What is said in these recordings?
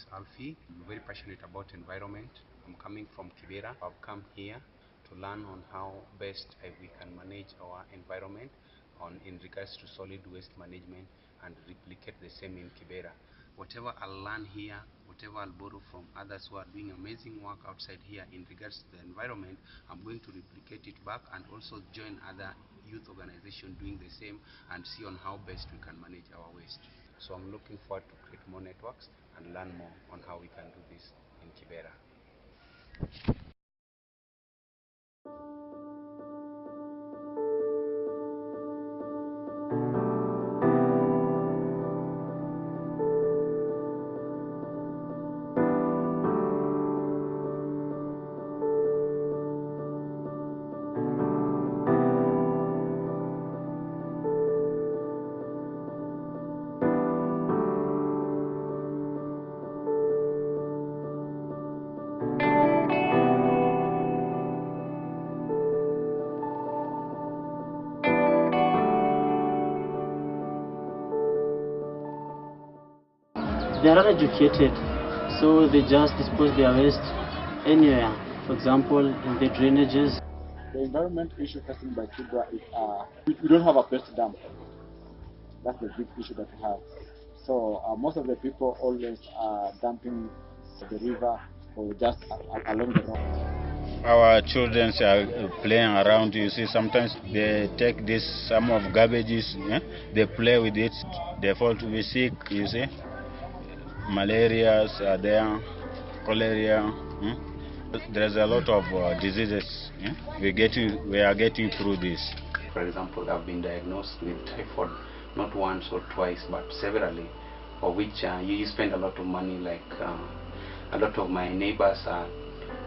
is Alfie. I'm very passionate about environment. I'm coming from Kibra. I've come here to learn on how best we can manage our environment in regards to solid waste management and replicate the same in Kibera. Whatever I'll learn here, whatever I'll borrow from others who are doing amazing work outside here in regards to the environment, I'm going to replicate it back and also join other youth organizations doing the same and see on how best we can manage our waste. So I'm looking forward to create more networks and learn more on how we can do this in Kibera. They are uneducated, so they just dispose their waste anywhere. For example, in the drainages. The environment issue facing by Kibra is we don't have a place to dump. That's the big issue that we have. So most of the people always are dumping the river or just along the road. Our children are playing around. You see, sometimes they take some of garbages, they play with it, they fall to be sick. You see, malaria are there, cholera. There's a lot of diseases. We are getting through this. For example, I've been diagnosed with typhoid not once or twice but severally, for which you spend a lot of money. Like a lot of my neighbors are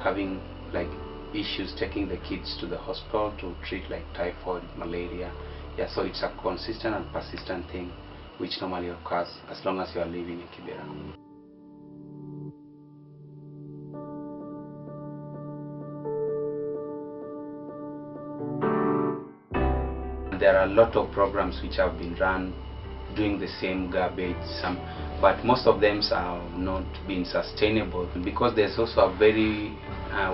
having like issues taking the kids to the hospital to treat like typhoid, malaria. Yeah, so it's a consistent and persistent thing which normally occurs as long as you are living in Kibera. There are a lot of programs which have been run doing the same garbage, but most of them are not being sustainable because there's also a very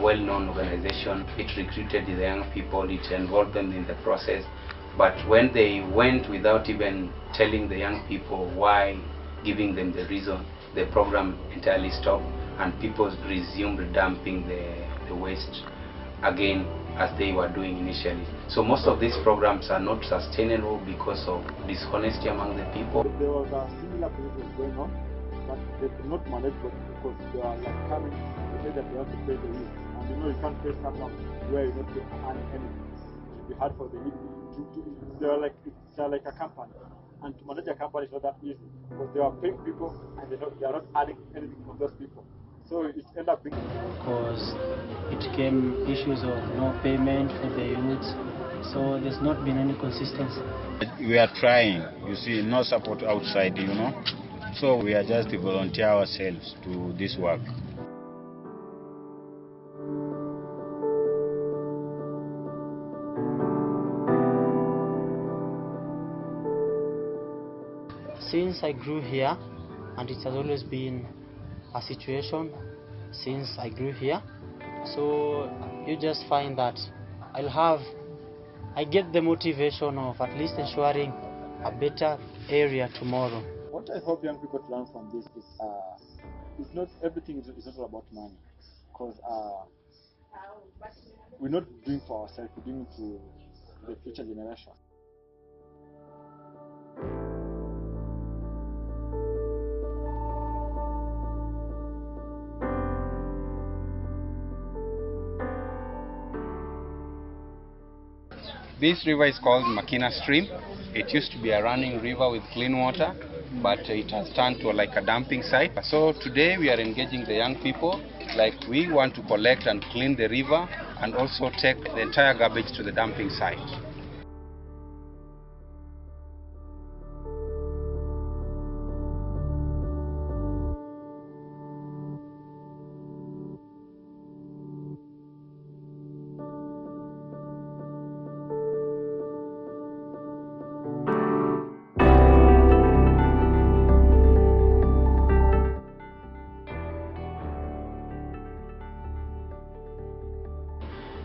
well-known organization. It recruited the young people, it involved them in the process, but when they went without even telling the young people why, giving them the reason, the program entirely stopped and people resumed dumping the waste again as they were doing initially. So most of these programs are not sustainable because of dishonesty among the people. There was a similar process going on, but they could not manage it because they are like coming to say that they have to pay the youth. And you can't pay someone where you're not earning anything. It will be hard for the youth. They are like a company. And to manage a company is not that easy because they are paying people and they are not earning anything from those people. So it ends up being because it came issues of no payment for the youths, so there's not been any consistency. We are trying, you see, no support outside, so we are just to volunteer ourselves to this work. Since I grew here, and it has always been a situation since I grew here, so you just find that I get the motivation of at least ensuring a better area tomorrow. What I hope young people to learn from this is it's not everything is not about money, because we're not doing for ourselves, we're doing it to the future generation. This river is called Makina Stream. It used to be a running river with clean water, but it has turned to like a dumping site. So today we are engaging the young people, like we want to collect and clean the river and also take the entire garbage to the dumping site.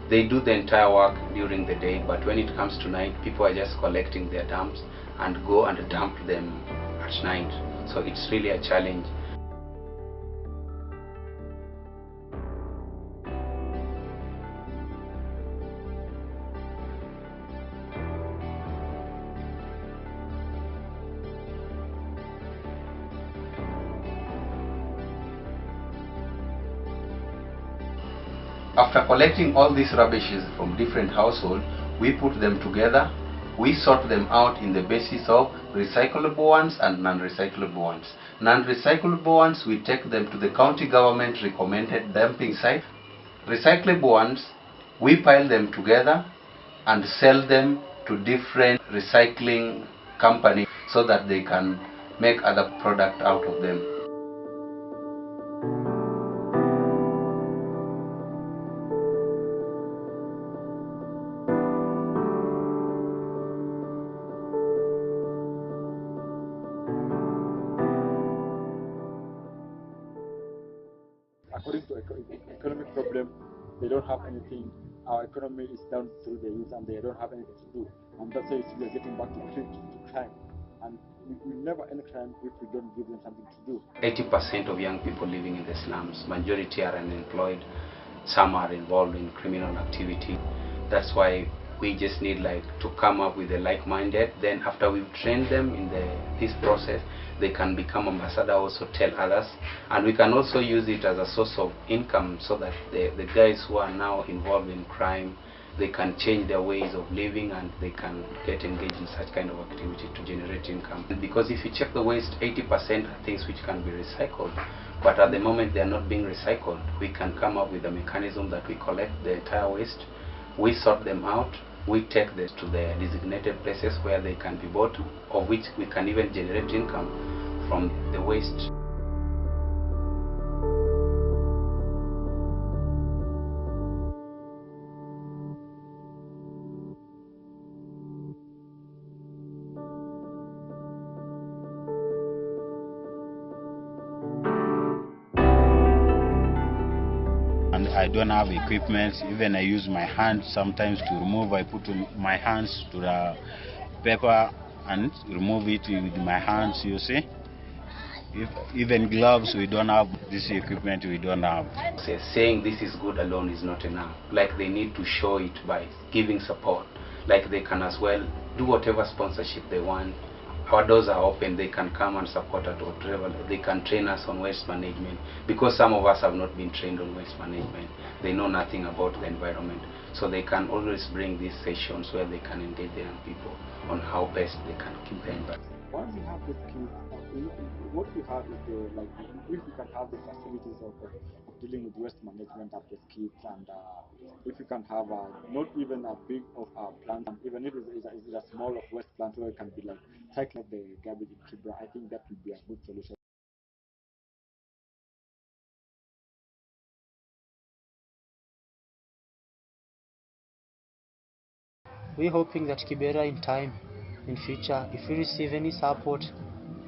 They do the entire work during the day, but when it comes to night, people are just collecting their dumps and go and dump them at night. So it's really a challenge. After collecting all these rubbishes from different households, we put them together. We sort them out in the basis of recyclable ones and non-recyclable ones. Non-recyclable ones, we take them to the county government recommended dumping site. Recyclable ones, we pile them together and sell them to different recycling companies so that they can make other product out of them. According to economic problem, they don't have anything. Our economy is down through the youth, and they don't have anything to do. And that's why we are getting back to crime. And we never end crime if we don't give them something to do. 80% of young people living in the slums, majority are unemployed. Some are involved in criminal activity. That's why we just need to come up with a like-minded. Then after we've trained them in this process, they can become ambassador, also tell others, and we can also use it as a source of income so that the guys who are now involved in crime, they can change their ways of living and they can get engaged in such kind of activity to generate income. Because if you check the waste, 80% are things which can be recycled, but at the moment they are not being recycled. We can come up with a mechanism that we collect the entire waste, we sort them out, we take this to the designated places where they can be bought, of which we can even generate income from the waste. And I don't have equipment. Even I use my hands sometimes to remove. I put my hands to the paper and remove it with my hands, you see. Even gloves, we don't have this equipment, we don't have. Saying this is good alone is not enough. They need to show it by giving support. They can as well do whatever sponsorship they want. Our doors are open. They can come and support at whatever. They can train us on waste management, because some of us have not been trained on waste management. They know nothing about the environment. So they can always bring these sessions where they can engage the young people on how best they can keep the environment. Once you have the skills, what we have is if we can have the facilities of dealing with waste management at the skips, and if we can have not even a big of a plant, even if it's a small of waste plant where it can be cycling the garbage in Kibra, I think that would be a good solution. We're hoping that Kibera in time, in future, if we receive any support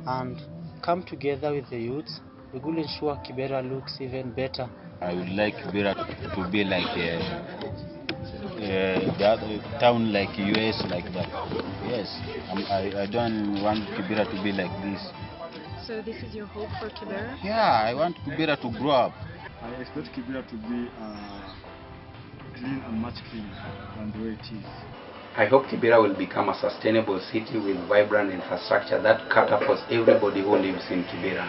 and come together with the youths, we will ensure Kibera looks even better. I would like Kibera to be like the other town like US, like that. Yes, I don't want Kibera to be like this. So this is your hope for Kibera? Yeah, I want Kibera to grow up. I expect Kibera to be clean and much cleaner than the way it is. I hope Kibera will become a sustainable city with vibrant infrastructure that caters for everybody who lives in Kibera.